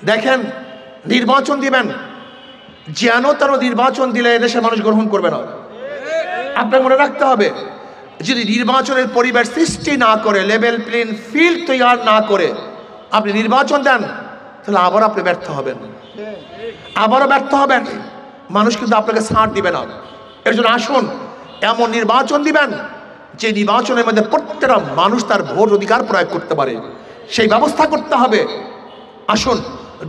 দেখেন, নির্বাচন দিবেন, যেন তার নির্বাচন দিলে এদেশের মানুষ গ্রহণ করবে না। আপনাকে মনে রাখতে হবে, যদি নির্বাচনের পরিবেশ সৃষ্টি না করে, লেভেল প্লেইং ফিল্ড তৈরি না করে আপনি নির্বাচন দেন, তাহলে আবার আপনি ব্যর্থ হবেন, আবারও ব্যর্থ হবেন। মানুষ কিন্তু আপনাকে ছাড় দিবে না। এর জন্য আসুন, এমন নির্বাচন দিবেন যে নির্বাচনের মধ্যে প্রত্যেকটা মানুষ তার ভোট অধিকার প্রয়োগ করতে পারে, সেই ব্যবস্থা করতে হবে। আসুন,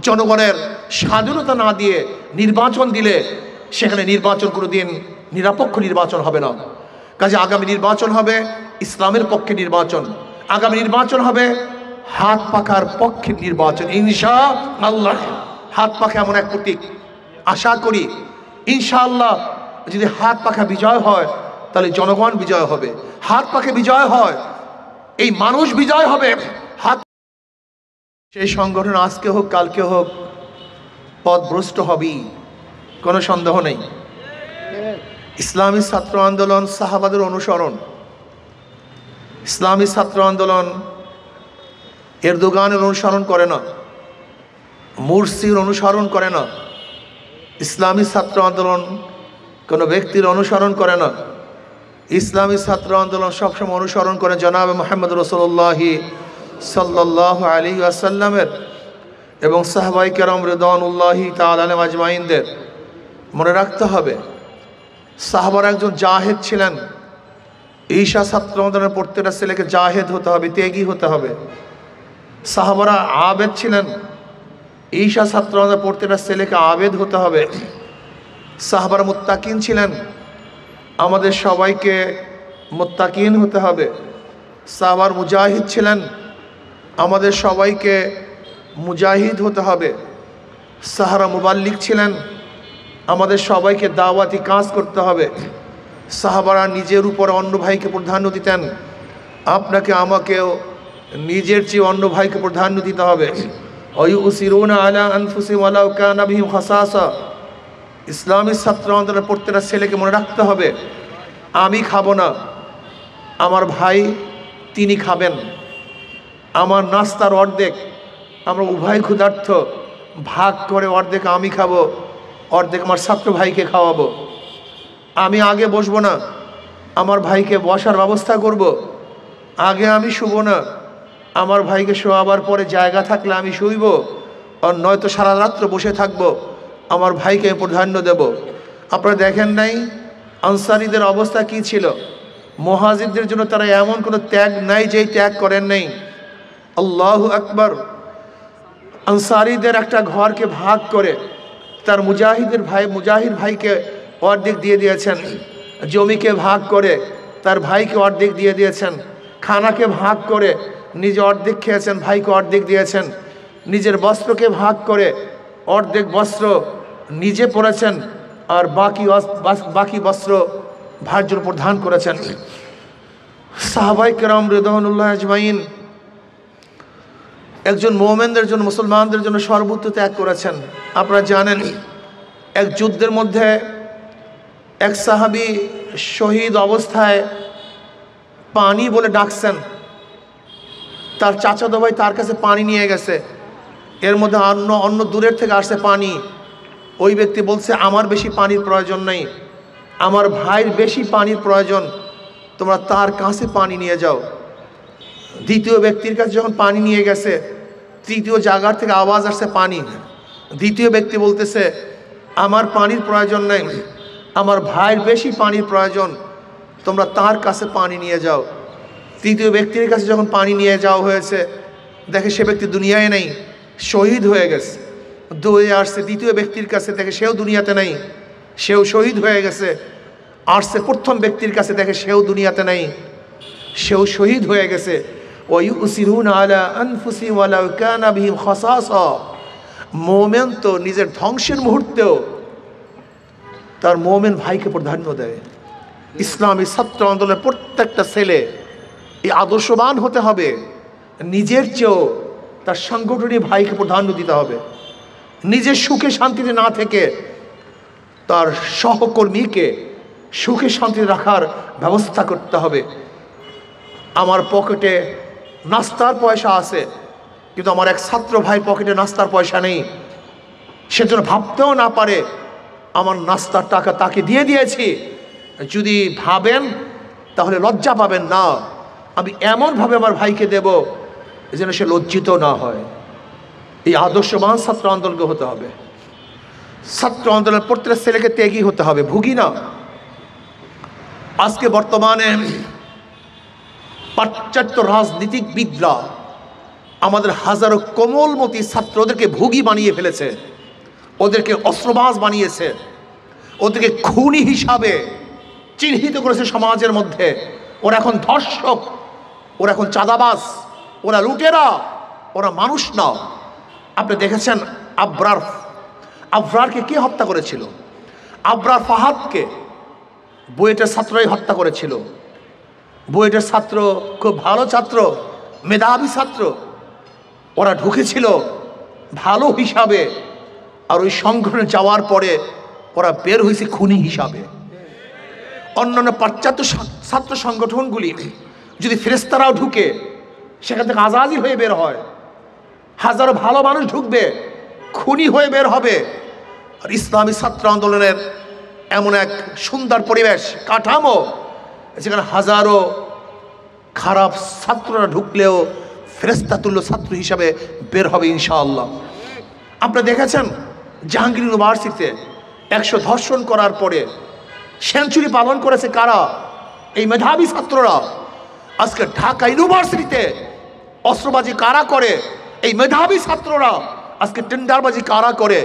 জনগণের স্বাধীনতা না দিয়ে নির্বাচন দিলে সেখানে নির্বাচন কোনোদিন নিরপেক্ষ নির্বাচন হবে না। কাজে আগামী নির্বাচন হবে ইসলামের পক্ষে নির্বাচন, আগামী নির্বাচন হবে হাত পাখার পক্ষে নির্বাচন ইনশাআল্লাহ। হাত পাখা এমন এক প্রতীক, আশা করি ইনশাআল্লাহ যদি হাত পাখা বিজয় হয় তাহলে জনগণ বিজয় হবে, হাত পাখা বিজয় হয় এই মানুষ বিজয় হবে। হাত সেই সংগঠন আজকে হোক কালকে হোক পথভ্রষ্ট হবেই, কোনো সন্দেহ নেই। ইসলামী ছাত্র আন্দোলন সাহাবাদের অনুসরণ, ইসলামী ছাত্র আন্দোলন এরদোগানের অনুসরণ করে না, মুরসির অনুসরণ করে না। ইসলামী ছাত্র আন্দোলন কোনো ব্যক্তির অনুসরণ করে না। ইসলামী ছাত্র আন্দোলন সবসময় অনুসরণ করে জনাবে মুহাম্মদ রাসূলুল্লাহ সাল্লাল্লাহু আলাইহি ওয়াসাল্লামের এবং সাহাবায়ে কেরাম রিদওয়ানুল্লাহি তাআলা আলাইহিম আজমাইনদের। মনে রাখতে হবে, সাহাবারা একজন জাহেদ ছিলেন। ঈশা ছাত্র আন্দোলনের প্রত্যেকটা ছেলেকে জাহেদ হতে হবে, ত্যাগী হতে হবে। সাহাবারা আবেদ ছিলেন। ঈশা ছাত্র আন্দোলনের প্রত্যেকটা ছেলেকে আবেদ হতে হবে। সাহাবারা মুত্তাকিন ছিলেন, আমাদের সবাইকে মুত্তাকিন হতে হবে। সাহাবার মুজাহিদ ছিলেন, আমাদের সবাইকে মুজাহিদ হতে হবে। সাহারা মুবাল্লিগ ছিলেন, আমাদের সবাইকে দাওয়াতি কাজ করতে হবে। সাহাবারা নিজের উপর অন্য ভাইকে প্রাধান্য দিতেন, আপনাকে আমাকেও নিজের চেয়ে অন্য ভাইকে প্রাধান্য দিতে হবে। ওয়ুসিরুনা আলা আনফুসিহিম ওয়ালাউ কানা বিহিম খাসাসা। ইসলামী ছাত্র আন্দোলনের প্রত্যেকটা ছেলেকে মনে রাখতে হবে, আমি খাবো না, আমার ভাই তিনি খাবেন। আমার নাস্তার অর্ধেক, আমরা উভয় ক্ষুধার্থ, ভাগ করে অর্ধেক আমি খাবো, অর্ধেক আমার ছাত্র ভাইকে খাওয়াবো। আমি আগে বসবো না, আমার ভাইকে বসার ব্যবস্থা করব। আগে আমি শুবো না, আমার ভাইকে শোয়াবার পরে জায়গা থাকলে আমি শুইব, আর নয়তো সারা রাত্র বসে থাকবো, আমার ভাইকে প্রাধান্য দেব। আপনারা দেখেন নাই আনসারীদের অবস্থা কি ছিল? মুহাজিরদের জন্য তারা এমন কোনো ত্যাগ নাই যেই ত্যাগ করেন নাই। আল্লাহু আকবার। আনসারীদের একটা ঘরকে ভাগ করে তার মুজাহিদ ভাইকে অর্ধেক দিয়ে দিয়েছেন, জমিকে ভাগ করে তার ভাইকে অর্ধেক দিয়ে দিয়েছেন, খানাকে ভাগ করে নিজে অর্ধেক খেয়েছেন, ভাইকে অর্ধেক দিয়েছেন, নিজের বস্ত্রকে ভাগ করে অর্ধেক বস্ত্র নিজে পরেছেন, আর বাকি বস্ত্র ভাইয়ের উপর দান করেছেন। সাহাবায়ে কেরাম রিদওয়ানুল্লাহ আজমাইন একজন মুমিনদের জন্য, মুসলমানদের জন্য সর্বোচ্চ ত্যাগ করেছেন। আপনারা জানেন, এক যুদ্ধের মধ্যে এক সাহাবী শহীদ অবস্থায় পানি বলে ডাকছেন, তার চাচাতো ভাই তার কাছে পানি নিয়ে গেছে। এর মধ্যে অন্য দূরের থেকে আসছে পানি। ওই ব্যক্তি বলছে, আমার বেশি পানির প্রয়োজন নেই, আমার ভাইয়ের বেশি পানির প্রয়োজন, তোমরা তার কাছে পানি নিয়ে যাও। দ্বিতীয় ব্যক্তির কাছে যখন পানি নিয়ে গেছে, তৃতীয় জায়গার থেকে আওয়াজ আসছে পানি। দ্বিতীয় ব্যক্তি বলতেছে, আমার পানির প্রয়োজন নেই, আমার ভাইয়ের বেশি পানির প্রয়োজন, তোমরা তার কাছে পানি নিয়ে যাও। তৃতীয় ব্যক্তির কাছে যখন পানি নিয়ে যাওয়া হয়েছে, দেখে সে ব্যক্তি দুনিয়ায় নেই, শহীদ হয়ে গেছে। দৌড়ে আসছে দ্বিতীয় ব্যক্তির কাছে, দেখে সেও দুনিয়াতে নেই, সেও শহীদ হয়ে গেছে। আসছে প্রথম ব্যক্তির কাছে, দেখে সেও দুনিয়াতে নেই, সেও শহীদ হয়ে গেছে। ওয়ুসিরুনা আলা আনফুসিহিম ওয়ালাউ কানা বিহিম খাসাসা। মুমিন তো নিজের ধ্বংসের মুহূর্তেও তার মুমিন ভাইকে প্রাধান্য দেয়। ইসলামী ছাত্র আন্দোলনের প্রত্যেকটা ছেলে এই আদর্শবান হতে হবে, নিজের চেয়েও তার সাংগঠনিক ভাইকে প্রাধান্য দিতে হবে। নিজের সুখে শান্তিতে না থেকে তার সহকর্মীকে সুখে শান্তিতে রাখার ব্যবস্থা করতে হবে। আমার পকেটে নাস্তার পয়সা আছে, কিন্তু আমার এক ছাত্র ভাই পকেটে নাস্তার পয়সা নেই, সে যেন ভাবতেও না পারে আমার নাস্তার টাকা তাকে দিয়ে দিয়েছি। যদি ভাবেন তাহলে লজ্জা পাবেন না, আমি এমনভাবে আমার ভাইকে দেব যেন সে লজ্জিত না হয়। এই আদর্শবান ছাত্র আন্দোলনকে হতে হবে। ছাত্র আন্দোলনের প্রত্যেক ছেলেকে ত্যাগী হতে হবে, ভুগি না। আজকে বর্তমানে পাশ্চাত্য রাজনীতিকবিদরা আমাদের হাজারো কোমলমতি ছাত্রদেরকে ভুগি বানিয়ে ফেলেছে, ওদেরকে অস্ত্রবাজ বানিয়েছে, ওদেরকে খুনি হিসাবে চিহ্নিত করেছে সমাজের মধ্যে। ওরা এখন ধর্ষক, ওরা এখন চাঁদাবাজ, ওরা লুটেরা, ওরা মানুষ না। আপনি দেখেছেন আবরারকে কে হত্যা করেছিল? আবরার ফাহাদকে বুয়েটের ছাত্রই হত্যা করেছিল। বুয়েটের ছাত্র খুব ভালো ছাত্র, মেধাবী ছাত্র, ওরা ঢুকেছিল ভালো হিসাবে, আর ওই সংগঠনে যাওয়ার পরে ওরা বের হয়েছে খুনি হিসাবে। অন্যান্য পাশ্চাত্য ছাত্র সংগঠনগুলি যদি ফেরেশতারাও ঢুকে সেখান থেকে আজাদি হয়ে বের হয়, হাজারো ভালো মানুষ ঢুকবে, খুনি হয়ে বের হবে। আর ইসলামী ছাত্র আন্দোলনের এমন এক সুন্দর পরিবেশ কাঠামো যেখানে হাজারো খারাপ ছাত্ররা ঢুকলেও ফেরেশতাতুল্য ছাত্র হিসাবে বের হবে ইনশাআল্লাহ। আপনারা দেখেছেন জাহাঙ্গীর ইউনিভার্সিটিতে 100 ধর্ষণ করার পরে সেঞ্চুরি পালন করেছে কারা? এই মেধাবী ছাত্ররা। আজকে ঢাকা ইউনিভার্সিটিতে অস্ত্রবাজি কারা করে? এই মেধাবী ছাত্ররা। আজকে টেন্ডারবাজি কারা করে?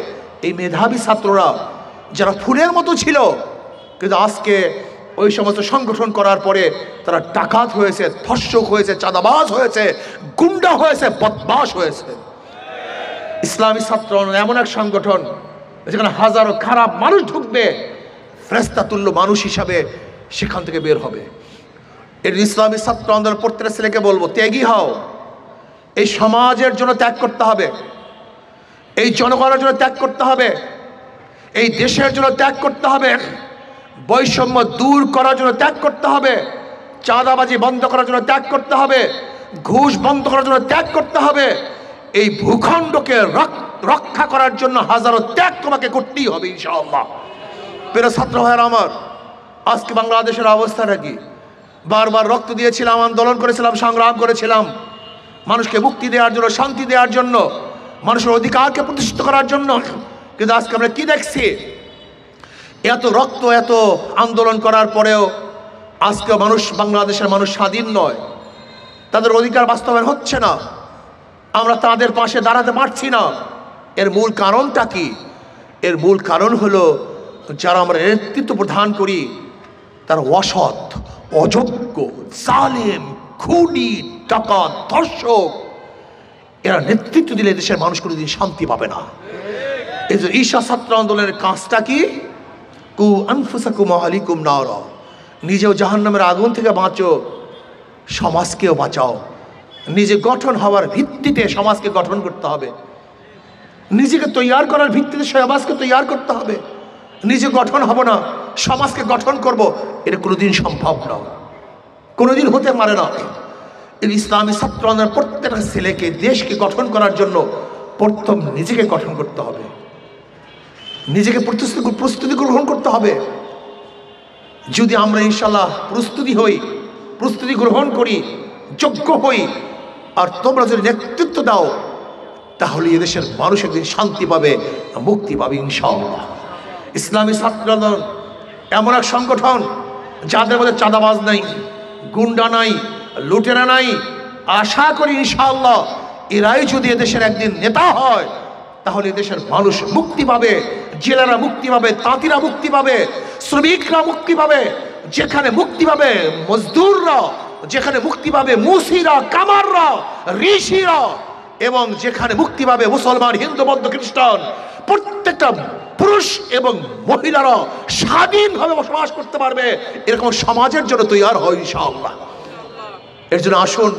এই মেধাবী ছাত্ররা, যারা ফুলের মতো ছিল কিন্তু আজকে ওই সমস্ত সংগঠন করার পরে তারা ডাকাত হয়েছে, ধর্ষক হয়েছে, চাঁদাবাজ হয়েছে, গুন্ডা হয়েছে, বদমাশ হয়েছে। ইসলামী ছাত্র এমন এক সংগঠন যেখানে হাজারো খারাপ মানুষ ঢুকবে, ফেরেশতাতুল্য মানুষ হিসাবে সেখান থেকে বের হবে। এর ইসলামী ছাত্র আন্দোলন প্রত্যেক ছেলেকে বলবো, ত্যাগী হও। এই সমাজের জন্য ত্যাগ করতে হবে, এই জনগণের জন্য ত্যাগ করতে হবে, এই দেশের জন্য ত্যাগ করতে হবে, বৈষম্য দূর করার জন্য ত্যাগ করতে হবে, চাঁদাবাজি বন্ধ করার জন্য ত্যাগ করতে হবে, ঘুষ বন্ধ করার জন্য ত্যাগ করতে হবে। এই ভূখণ্ডকে রক্ষা করার জন্য হাজারো ত্যাগ তোমাকে করতেই হবে ইনশাআল্লাহ। প্রিয় ছাত্র ভাইয়েরা আমার, আজকে বাংলাদেশের অবস্থাটা কি? বারবার রক্ত দিয়েছিলাম, আন্দোলন করেছিলাম, সংগ্রাম করেছিলাম মানুষকে মুক্তি দেওয়ার জন্য, শান্তি দেওয়ার জন্য, মানুষের অধিকারকে প্রতিষ্ঠিত করার জন্য। কিন্তু আজকে আমরা কি দেখছি? এত রক্ত, এত আন্দোলন করার পরেও আজকে বাংলাদেশের মানুষ স্বাধীন নয়, তাদের অধিকার বাস্তবায়ন হচ্ছে না, আমরা তাদের পাশে দাঁড়াতে পারছি না। এর মূল কারণটা কি? এর মূল কারণ হলো যারা আমরা নেতৃত্ব প্রদান করি তারা অসৎ, অযোগ্য, জালেম, খুনি, ডাকাত, ধর্ষক। এরা নেতৃত্ব দিলে দেশের মানুষ কোনোদিন শান্তি পাবে না। এই যে ঈশা ছাত্র আন্দোলনের কাজটা কি? কু আনফুসাকুম আহলিকুম নারা, নিজেও জাহান্নামের আগুন থেকে বাঁচো, সমাজকেও বাঁচাও। নিজে গঠন হওয়ার ভিত্তিতে সমাজকে গঠন করতে হবে, নিজেকে তৈয়ার করার ভিত্তিতে সমাজকে তৈয়ার করতে হবে। নিজে গঠন হব না, সমাজকে গঠন করব, এটা কোনোদিন সম্ভব না, কোনোদিন হতে পারে না। এই ইসলামী ছাত্র আন্দোলনের প্রত্যেকটা ছেলেকে, দেশকে গঠন করার জন্য প্রথম নিজেকে গঠন করতে হবে, নিজেকে প্রস্তুতি গ্রহণ করতে হবে। যদি আমরা ইনশাল্লাহ প্রস্তুতি গ্রহণ করি, যোগ্য হই, আর তোমরা যদি নেতৃত্ব দাও, তাহলে এদেশের মানুষ একদিন শান্তি পাবে, মুক্তি পাবে ইনশাআল্লাহ। ইসলামী ছাত্র আন্দোলন এমন এক সংগঠন যাদের মধ্যে চাঁদাবাজ নাই, গুন্ডা নাই, লুটেরা নাই। আশা করি ইনশাআল্লাহ এরাই যদি এদেশের একদিন নেতা হয়, তাহলে এদেশের মানুষ মুক্তি পাবে, জেলেরা মুক্তি পাবে, তাঁতিরা মুক্তি পাবে, শ্রমিকরা মুক্তি পাবে, যেখানে মুক্তি পাবে মজদুররা, যেখানে মুক্তি পাবে মুসিরা, কামাররা, ঋষিরা, এবং যেখানে মুক্তি পাবে মুসলমান, হিন্দু, বৌদ্ধ, খ্রিস্টান, প্রত্যেকটা পুরুষ এবং মহিলারা স্বাধীনভাবে বসবাস করতে পারবে। এরকম সমাজের জন্য তৈরি হয় ইনশাআল্লাহ। এর জন্য আসুন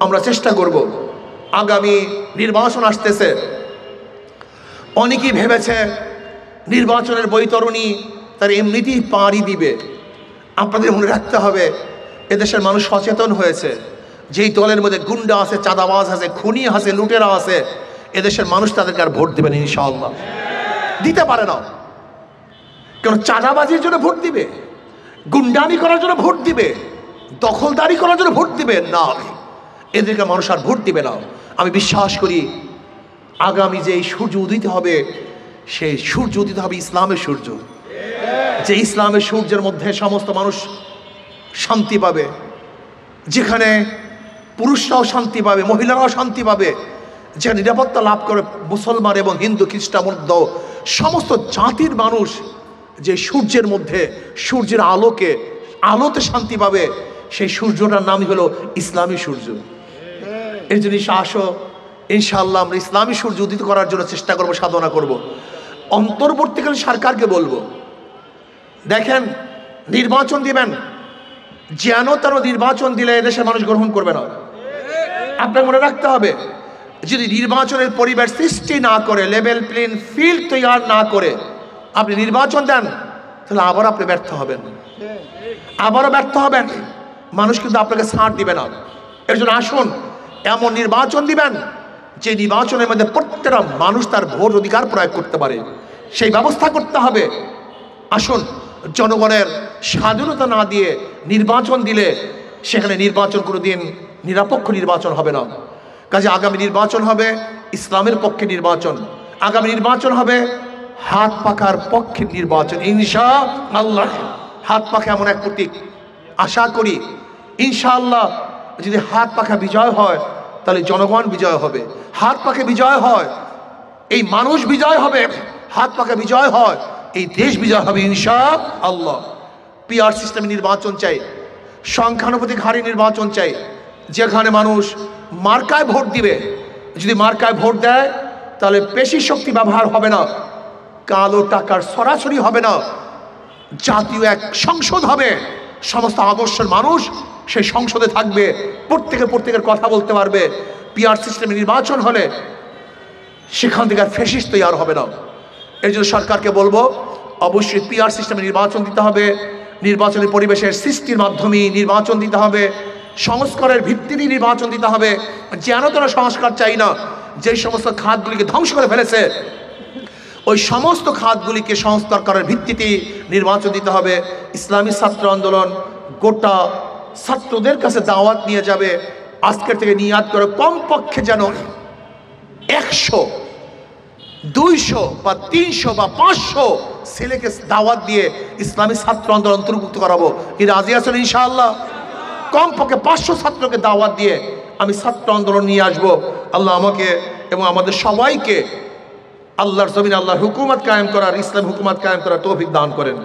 আমরা চেষ্টা করব। আগামী নির্বাচন আসতেছে, অনেকেই ভেবেছে নির্বাচনের বৈতরণী তার এমনিতেই পাড়ি দিবে। আপনাদের মনে রাখতে হবে এদেশের মানুষ সচেতন হয়েছে, যেই দলের মধ্যে গুন্ডা আছে, চাঁদাবাজ আছে, খুনি আছে, লুটেরা আছে, এদেশের মানুষ তাদেরকে আর ভোট দেবেন ইনশাআল্লাহ। দিতে পারে না, কেন? চাঁদাবাজির জন্য ভোট দিবে, গুন্ডামি করার জন্য ভোট দিবে, দখলদারি করার জন্য ভোট দিবে না, এদেরকে মানুষ আর ভোট দিবে না। আমি বিশ্বাস করি আগামী যে সূর্য উদিত হবে, সেই সূর্য উদিত হবে ইসলামের সূর্য, যে ইসলামের সূর্যের মধ্যে সমস্ত মানুষ শান্তি পাবে, যেখানে পুরুষরাও শান্তি পাবে, মহিলারাও শান্তি পাবে, যেখানে নিরাপত্তা লাভ করে মুসলমান এবং হিন্দু খ্রিস্টান বৌদ্ধ সমস্ত জাতির মানুষ, যে সূর্যের মধ্যে সূর্যের আলোতে শান্তি পাবে, সেই সূর্যটার নামই হলো ইসলামী সূর্য। এর জন্য আসো ইনশাআল্লাহ আমরা ইসলামী সূর্য উদিত করার জন্য চেষ্টা করব, সাধনা করব। অন্তর্বর্তীকালীন সরকারকে বলবো, দেখেন নির্বাচন দিবেন, যেন তেন নির্বাচন দিলে এদেশের মানুষ গ্রহণ করবে না। আপনাকে মনে রাখতে হবে, যদি নির্বাচনের পরিবেশ সৃষ্টি না করে, লেভেল প্লেইং ফিল্ড তৈরি না করে আপনি নির্বাচন দেন, তাহলে আবার আপনি ব্যর্থ হবেন, আবারও ব্যর্থ হবেন। মানুষ কিন্তু আপনাকে ছাড় দিবে না। এর জন্য আসুন এমন নির্বাচন দিবেন যে নির্বাচনের মধ্যে প্রত্যেকটা মানুষ তার ভোট অধিকার প্রয়োগ করতে পারে, সেই ব্যবস্থা করতে হবে। আসুন, জনগণের স্বাধীনতা না দিয়ে নির্বাচন দিলে সেখানে নির্বাচন কোনোদিন নিরপেক্ষ নির্বাচন হবে না। কাজে আগামী নির্বাচন হবে ইসলামের পক্ষে নির্বাচন, আগামী নির্বাচন হবে হাত পাখার পক্ষে নির্বাচন ইনশাআল্লাহ। হাত পাখা এমন এক প্রতীক, আশা করি ইনশাআল্লাহ যদি হাত পাখা বিজয় হয় তাহলে জনগণ বিজয় হবে, হাত পাখা বিজয় হয় এই মানুষ বিজয় হবে, হাত পাখা বিজয় হয় এই দেশ বিজয় হবে ইনশাআল্লাহ। পিআর সিস্টেমে নির্বাচন চাই, সংখ্যানুপাতিক হারে নির্বাচন চাই, যেখানে মানুষ মার্কায় ভোট দিবে। যদি মার্কায় ভোট দেয় তাহলে পেশি শক্তি ব্যবহার হবে না, কালো টাকার সরাসরি হবে না, জাতীয় এক সংসদ হবে, সমস্ত আদর্শের মানুষ সেই সংসদে থাকবে, প্রত্যেকের কথা বলতে পারবে। পিআর সিস্টেমে নির্বাচন হলে সেখান থেকে আর ফ্যাসিস্ট তৈরি হবে না। এর জন্য সরকারকে বলবো অবশ্যই পিআর সিস্টেমে নির্বাচন দিতে হবে, নির্বাচনের পরিবেশের সৃষ্টির মাধ্যমে নির্বাচন দিতে হবে, সংস্কারের ভিত্তিতে নির্বাচন দিতে হবে। যেন তেন সংস্কার চাই না, যে সমস্ত খাতগুলিকে ধ্বংস করে ফেলেছে ওই সমস্ত খাতগুলিকে সংস্কার করার ভিত্তিতে নির্বাচন দিতে হবে। ইসলামী ছাত্র আন্দোলন গোটা ছাত্রদের কাছে দাওয়াত নিয়ে যাবে, আজকের থেকে নিয়াত করে কমপক্ষে যেন 100, 200 বা 300 বা 500 ছেলেকে দাওয়াত দিয়ে ইসলামী ছাত্র আন্দোলন অন্তর্ভুক্ত করাবো। কি রাজি আছেন ইনশাআল্লাহ? কমপক্ষে 500 ছাত্রকে দাওয়াত দিয়ে আমি ছাত্র আন্দোলন নিয়ে আসবো। আল্লাহ আমাকে এবং আমাদের সবাইকে আল্লাহর জমিনে আল্লাহর হুকুমত কায়েম করার, ইসলাম হুকুমত কায়েম করার তৌফিক দান করেন।